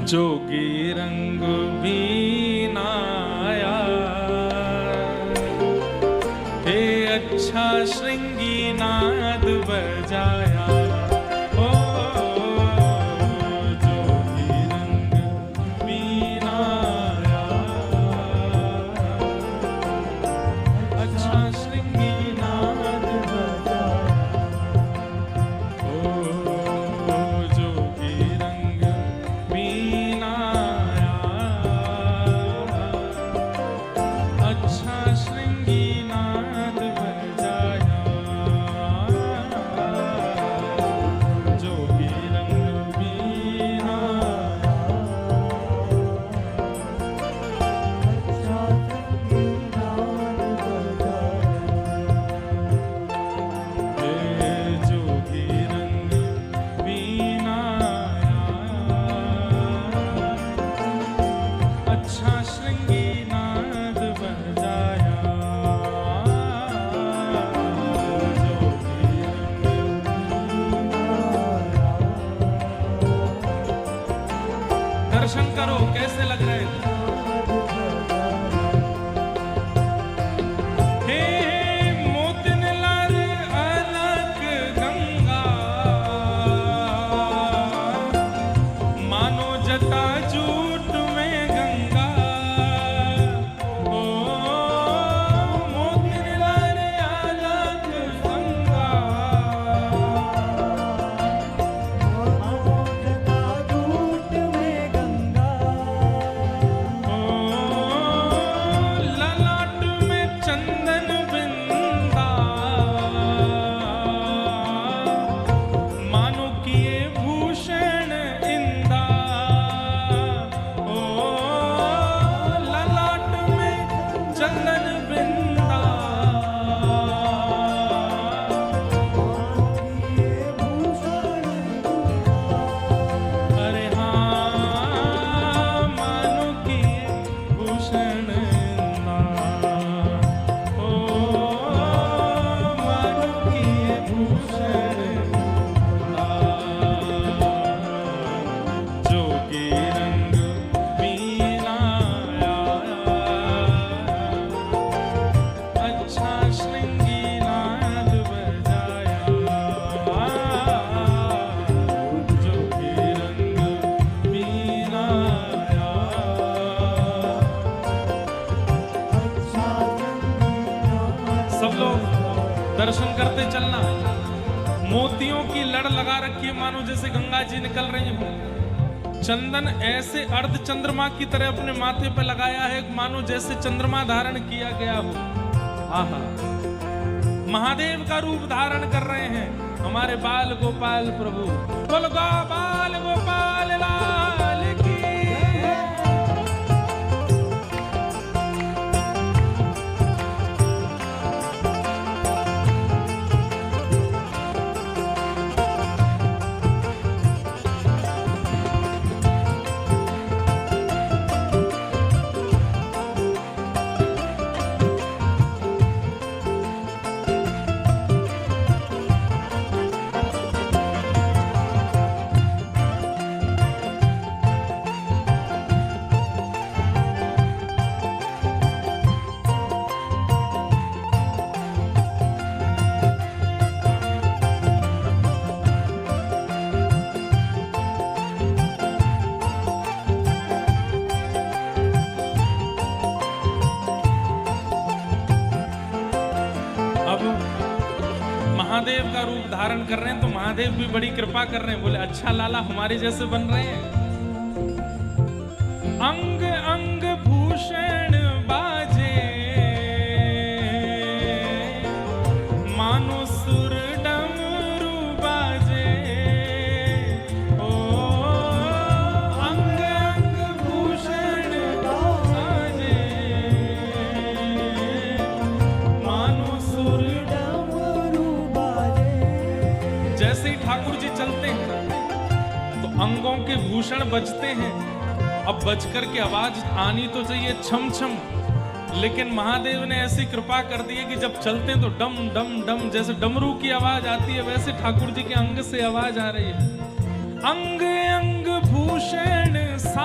जोगी रंग बीनाया, हे अच्छा श्रृंगी नाद बजाया। ओ जोगी रंग बीनाया, अच्छा श्रृंगी नाद बजाया। ओ जोगी रंग बीनाया, अच्छा श्रृंगी नाद बजाया। जोगी रंग बीनाया, अच्छा श्रृंगी नाद बजाया। हे जोगी रंग बीनाया, अच्छा श्रृंगी नाद बजाया। जोगी रंग बीनाया। दर्शन करो कैसे लग रहे थे। हे मोतिन लाल अलग गंगा, मानो जटा जूट में गंगा। ओ मोतिन लाल अलग गंगा, मानो जटा जूट में गंगा। ओ ललाट में चंदन बिंदा, मानो किए भूषण इंदा। ओ ललाट में चंदन बिंदा, ये भूषण अरे हाँ मानो किए भूषण इंदा। ओ मानो किए भूषण इंदा। जोगी रंग बीनाया, अच्छा श्रृंगी नाद बजाया। जोगी रंग बीनाया, अच्छा सब लोग दर्शन करते चलना। मोतियों की लड़ लगा रखी है, मानो जैसे गंगा जी निकल रही हो। चंदन ऐसे अर्ध चंद्रमा की तरह अपने माथे पे लगाया है, मानो जैसे चंद्रमा धारण किया गया हो। आहा, महादेव का रूप धारण कर रहे हैं हमारे बाल गोपाल प्रभु। बोल गोपाल गोपाल लाल की। अब महादेव का रूप धारण कर रहे हैं तो महादेव भी बड़ी कृपा कर रहे हैं। बोले अच्छा लाला हमारे जैसे बन रहे हैं। अंग अंग भूषण बाजे, मानो सुर डमरू बाजे। ओ अंग अंग भूषण बाजे, मानो सुर। डमरू बाजे। जैसे ही ठाकुर जी चलते हैं तो अंगों के भूषण बजते हैं। अब बजकर के आवाज आनी तो चाहिए छम छम, लेकिन महादेव ने ऐसी कृपा कर दी है कि जब चलते हैं तो डम डम डम जैसे डमरू की आवाज आती है, वैसे ठाकुर जी के अंग से आवाज आ रही है। अंग अंग भूषण सा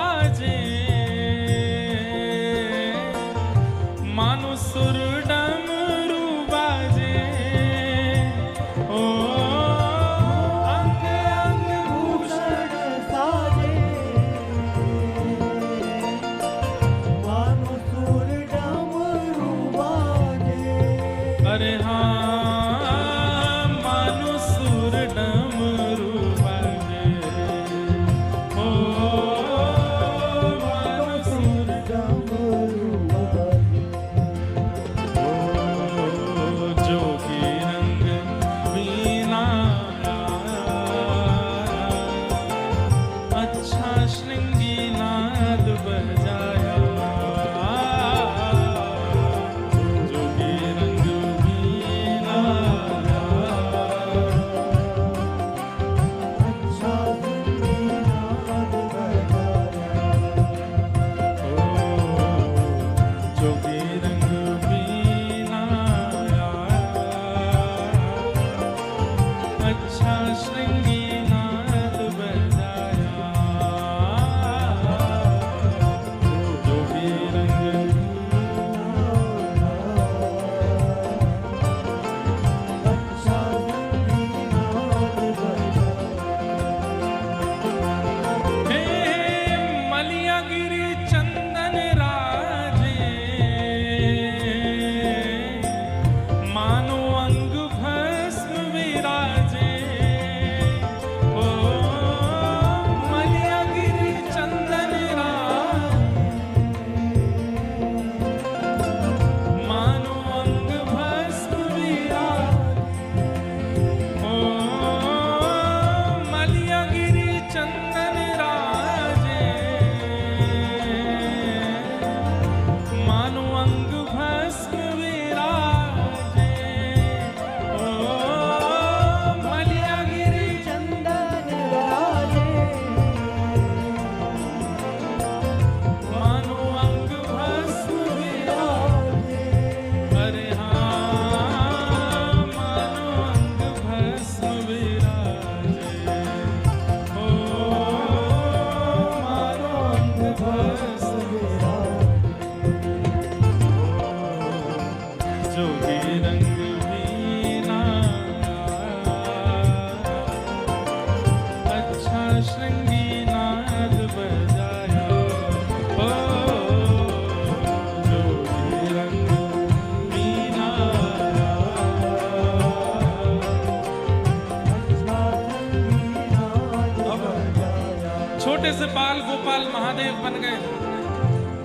जैसे बाल गोपाल महादेव बन गए।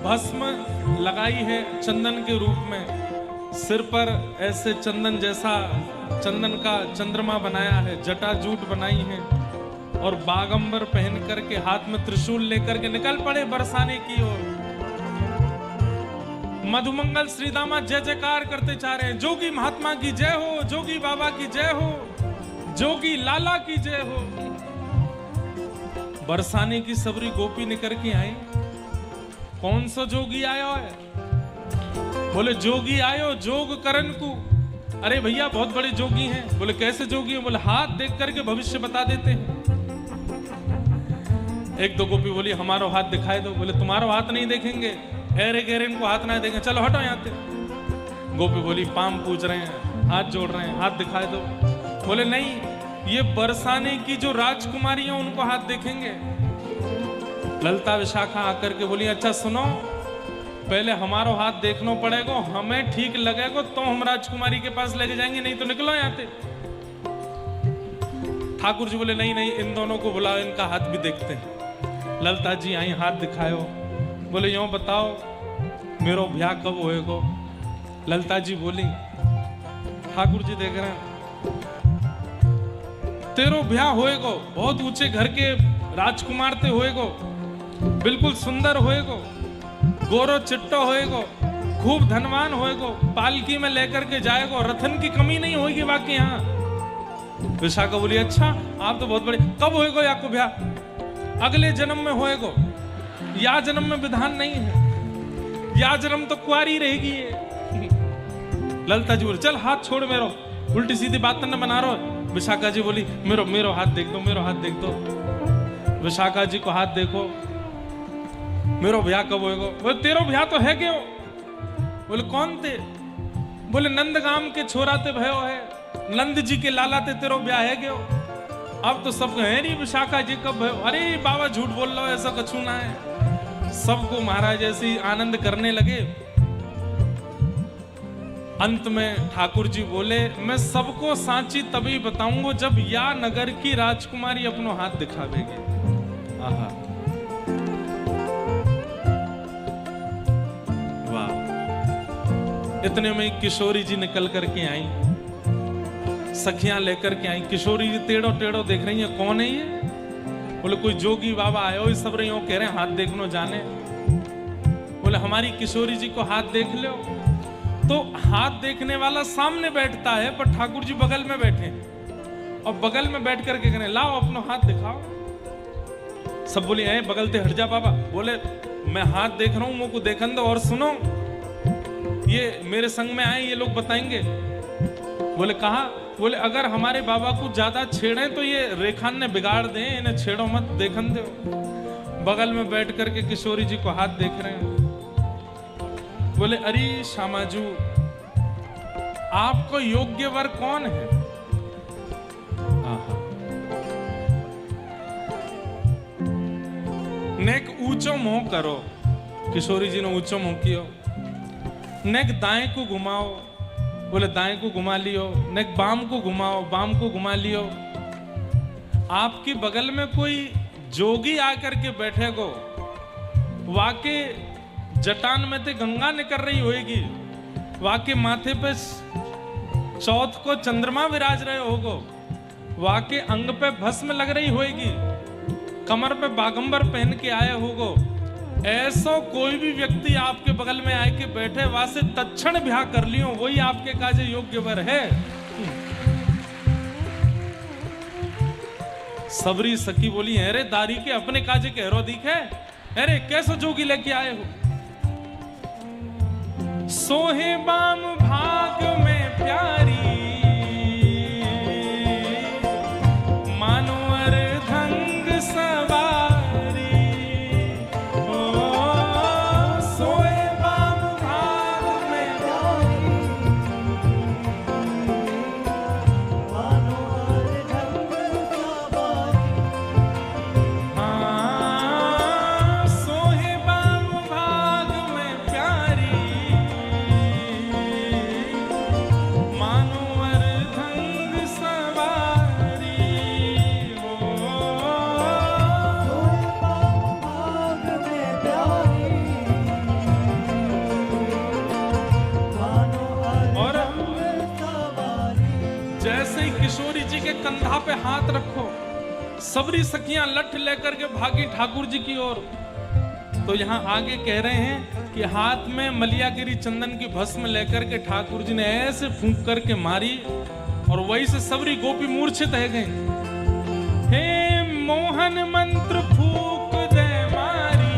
भस्म लगाई है चंदन के रूप में, सिर पर ऐसे चंदन जैसा चंदन का चंद्रमा बनाया है, जटा जूट बनाई है और बागंबर पहन करके हाथ में त्रिशूल लेकर के निकल पड़े बरसाने की ओर। मधुमंगल श्री दामा जय जयकार करते जा रहे हैं। जोगी महात्मा की जय हो, जोगी बाबा की जय हो, जोगी लाला की जय हो। बरसाने की सबरी गोपी निकल के आई। कौन सा जोगी आयो है? बोले जोगी आयो जोग करन को। अरे भैया बहुत बड़े जोगी हैं। बोले कैसे जोगी हैं? बोले हाथ देख करके भविष्य बता देते हैं। एक दो गोपी बोली हमारा हाथ दिखाई दो। बोले तुम्हारा हाथ नहीं देखेंगे, एरे गेरे इनको हाथ ना देंगे, चलो हटो यहाँ से। गोपी बोली पाम पूछ रहे हैं, हाथ जोड़ रहे हैं, हाथ दिखाई दो। बोले नहीं, ये बरसाने की जो राजकुमारी है उनको हाथ देखेंगे। ललता विशाखा आकर के बोली अच्छा सुनो, पहले हमारा हाथ देखना पड़ेगा, हमें ठीक लगेगा तो हम राजकुमारी के पास लेके जाएंगे, नहीं तो निकलो यहाँ से। ठाकुर जी बोले नहीं नहीं, इन दोनों को बुलाओ, इनका हाथ भी देखते हैं। ललता जी आई, हाथ दिखाओ। बोले यूं बताओ मेरो ब्याह कब होएगा? ललता जी बोली ठाकुर जी देख रहे हैं तेरो ब्याह होएगो, बहुत ऊंचे घर के राजकुमार ते होएगो, बिल्कुल सुंदर होएगो, गोरो चिट्टो होएगो, खूब धनवान होएगो, पालकी में लेकर के जाएगो, रथन की कमी नहीं होगी बाकी यहाँ। विशाखा बोली अच्छा आप तो बहुत बड़े, कब होएगो याको ब्याह? अगले जन्म में होएगो, या जन्म में विधान नहीं है, या जन्म तो कुआरी रहेगी ये। ललता जी बोली चल हाथ छोड़ मेरो, उल्टी सीधी बात न बना रहो। विशाखा जी बोली मेरो हाथ देख दो, मेरो हाथ देख दो। विशाखा जी को हाथ देखो, मेरो ब्याह कब होएगा? बोले तेरो ब्याह तो है क्यों? बोले कौन थे? बोले नंदगाम के छोरा ते भयो है, नंद जी के लाला ते तेरो ब्याह है क्यों? अब तो सब है नहीं विशाखा जी कब भयो? अरे बाबा झूठ बोल रहा हो, ऐसा कछु ना है। सबको महाराज ऐसे आनंद करने लगे। अंत में ठाकुर जी बोले मैं सबको सांची तभी बताऊंगा जब या नगर की राजकुमारी अपनो हाथ दिखावेगी। आहा वाह। इतने में किशोरी जी निकल करके आई, सखियां लेकर के आई। किशोरी जी टेढ़ो टेढ़ो देख रही है, कौन है ये? बोले कोई जोगी बाबा आए हो, सब रही हो, कह रहे हैं हाथ देखनो जाने। बोले हमारी किशोरी जी को हाथ देख लो। तो हाथ देखने वाला सामने बैठता है पर ठाकुर जी बगल में बैठे और बगल में बैठ करके कहने लाओ अपना हाथ दिखाओ। सब बोले ऐ बगल से हट जा बाबा। बोले मैं हाथ देख रहा हूं, मुझको देखन दो। और सुनो ये मेरे संग में आए, ये लोग बताएंगे। बोले कहा? बोले अगर हमारे बाबा को ज्यादा छेड़े तो ये रेखान ने बिगाड़ दे, इन्हें छेड़ो मत, देखन दो। बगल में बैठ करके किशोरी जी को हाथ देख रहे हैं। बोले अरे श्यामाजू आपको योग्य वर कौन है? नेक ऊंचो मुंह करो। किशोरी जी ने ऊंचो मुंह कियो। नेक दाएं को घुमाओ। बोले दाएं को घुमा लियो। नेक बाम को घुमाओ, बाम को घुमा लियो। आपकी बगल में कोई जोगी आकर के बैठेगो, वाके जटान में ते गंगा निकल रही होगी, वाके माथे पे चौथ को चंद्रमा विराज रहे होगो, वाके अंग पे भस्म लग रही होगी, कमर पे बागंबर पहन के आए होगो। ऐसो कोई भी व्यक्ति आपके बगल में आए के बैठे, वहां से तत्क्षण ब्याह कर लियो, वही आपके काजे योग्य वर है। सबरी सखी बोली अरे दारी के अपने काजे कहरो दिखे, अरे कैसो जोगी लेके आए हो? सोहे बाम भाग में प्यारी, मानो अर्धंग सवारी। ओ सोहे बाम भाग में प्यारी, मानो अर्धंग सवारी। हाँ सोहे बाम भाग में प्यारी, मानो हाथ रखो। सबरी सखियां लठ लेकर के भागी ठाकुर जी की ओर। तो यहाँ आगे कह रहे हैं कि हाथ में मलियागिरी चंदन की भस्म लेकर के ठाकुर जी ने ऐसे फूंक करके मारी और वही से सबरी गोपी मूर्छित रह गई। हे मोहन मंत्र फूक दे मारी,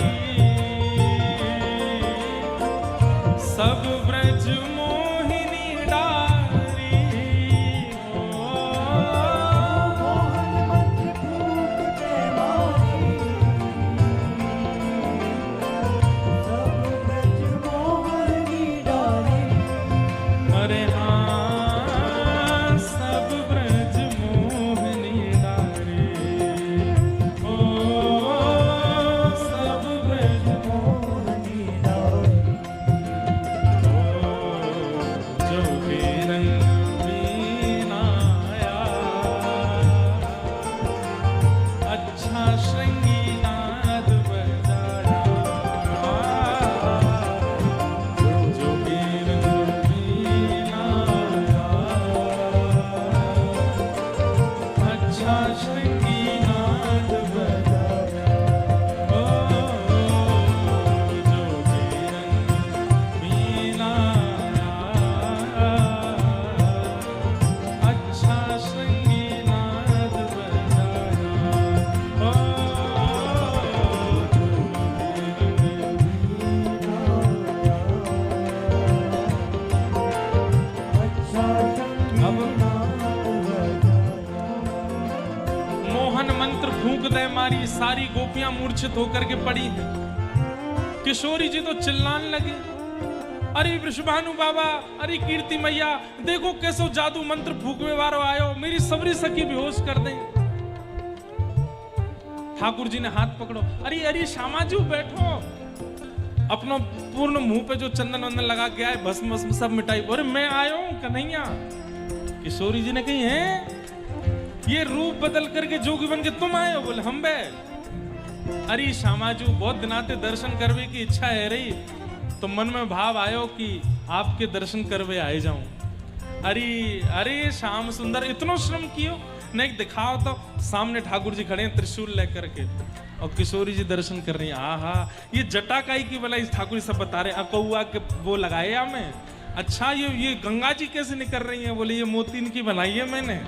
सब ब्रज मोहिनी डारी। मोहन मंत्र फूक दे मारी, सब ब्रज मोहिनी डारी। अरे हाँ, सब ब्रज मोहिनी डारी। ओ सब ब्रज मोहिनी डारी। जोगी रंग मीनाया, अच्छा श्रृंगी नाद बजाया। जोगी रंग मीनाया, अच्छा श्रृंगी नाद बजाया। ओ जोगी रंग मीनाया, अच्छा श्रृंगी नाद बजाया। ओ मोहन मंत्र फूंक दे मारी, सारी गोपियां मूर्छित होकर के पड़ी हैं। किशोरी जी तो चिल्लाने लगी, अरे वृषभानु बाबा, अरे कीर्ति मैया, देखो कैसो जादू मंत्र फूकवे वारो आयो, मेरी सबरी सखी बेहोश कर दें। ठाकुर जी ने हाथ पकड़ो, अरे अरे श्यामाजू बैठो। अपनो पूर्ण मुंह पे जो चंदन वंदन लगा के आए, भस्म भस्म सब मिटाई। अरे मैं आया हूं कन्हैया। किशोरी जी ने कही, है ये रूप बदल करके जोगी बन के तुम आए हो? बोले हम बे। अरे श्यामाजू, बहुत दिनाते दर्शन करवे की इच्छा है रही, तो मन में भाव आयो कि आपके दर्शन करवे आए जाऊं। अरे अरे श्याम सुंदर, इतनो श्रम कियो, नहीं दिखाओ तो। सामने ठाकुर जी खड़े हैं त्रिशूल लेकर के, और किशोरी जी दर्शन कर रही हैं। आहा, ये जटाकाई की भलाई ठाकुर सब बता रहे, अकौआ के वो लगाए या मैं। अच्छा, ये गंगा जी कैसे निकल रही हैं? बोले ये मोतीन की बनाई है मैंने।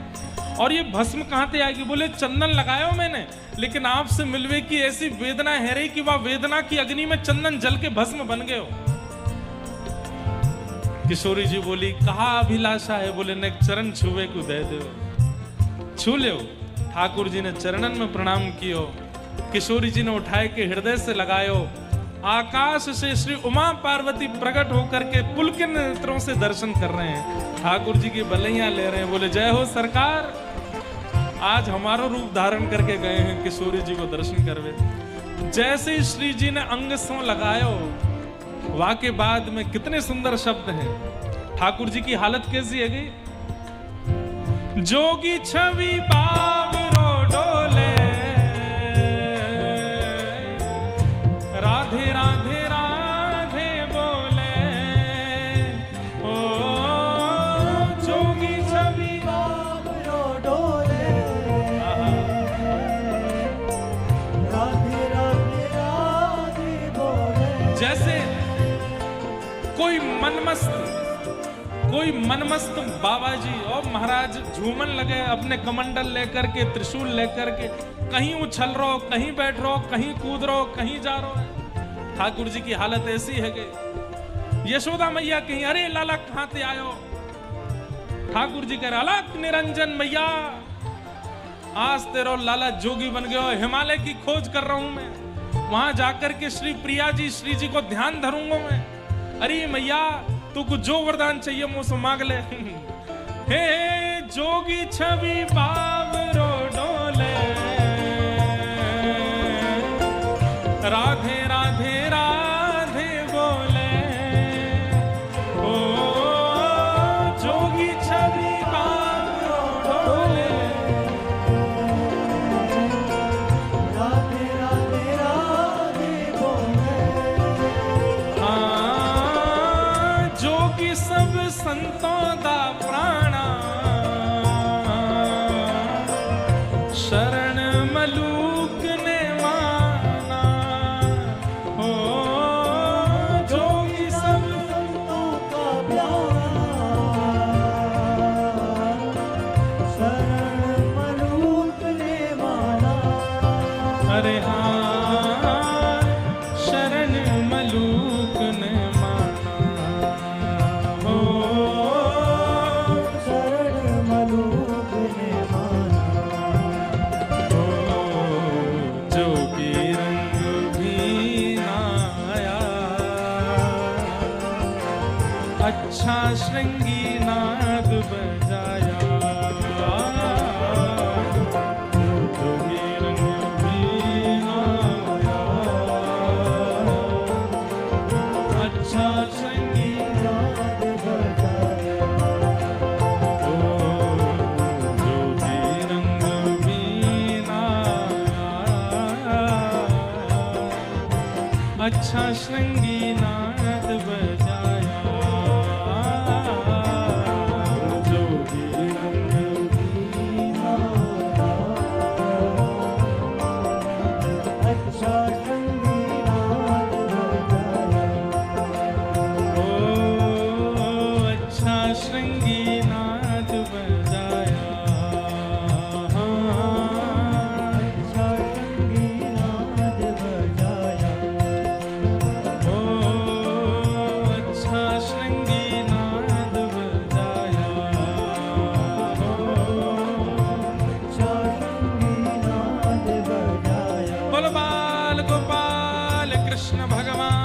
और ये भस्म कहाँ से आएगी? बोले चंदन लगाया मैंने, लेकिन आपसे मिलवे की ऐसी वेदना है रही कि वह वेदना की अग्नि में चंदन जल के भस्म बन गए हो। किशोरी जी बोली, कहा अभिलाषा है? बोले न चरण छुए को दे दो, छू ले। ठाकुर जी ने चरणन में प्रणाम कियो। किशोरी जी ने उठाए के हृदय से लगायो। आकाश से श्री उमा पार्वती प्रकट होकर के पुलकित नेत्रों से दर्शन कर रहे हैं, ठाकुर जी की बलैया ले रहे हैं। बोले जय हो सरकार, आज हमारा रूप धारण करके गए हैं किशोरी जी को दर्शन करवे। जैसे ही श्री जी ने अंग सो लगायो, वाह के बाद में कितने सुंदर शब्द हैं। ठाकुर जी की हालत कैसी है गई? जोगी छवि बावरो डोले, राधे राधे राधे बोले। ओ जोगी छवि बावरो डोले, राधे राधे राधे बोले। जैसे कोई मनमस्त बाबा जी और महाराज झूमन लगे, अपने कमंडल लेकर के, त्रिशूल लेकर के, कहीं उछल रहो, कहीं बैठ रहो, कहीं कूद रहो, कहीं जा रहो। ठाकुर जी की हालत ऐसी है कि यशोदा मैया कहीं, अरे लाला कहां से आयो? ठाकुर जी कह रहे, अलग निरंजन मैया, आज तेरो लाला जोगी बन गयो, हिमालय की खोज कर रहा हूं मैं, वहां जाकर के श्री प्रिया जी, श्री जी को ध्यान धरूंगा मैं। अरे मैया, तू कुछ जो वरदान चाहिए मुझसे मांग ले। हे जोगी छवि बावरो डोले, राधे राधे राधे बोले। ओ जोगी छवि बावरो डोले, राधे राधे राधे बोले। जोगी सब संतों दा प्राणा, अच्छा श्रृंगी नाद बजाया जोगी रंग बीना अच्छा श्रृंगी नाद बजाया जोगी रंग बीना अच्छा श्रृंगी नाद बजाया जोगी रंग बीना अच्छा संगीनाद बजाया ओ अच्छा श्रृंगी नाद बजाया अच्छा संगीनाद बजाया ओ अच्छा श्रृंगी नाद बजाया अच्छा संगीनाद बजाया बोल बाल गोपाल कृष्ण भगवान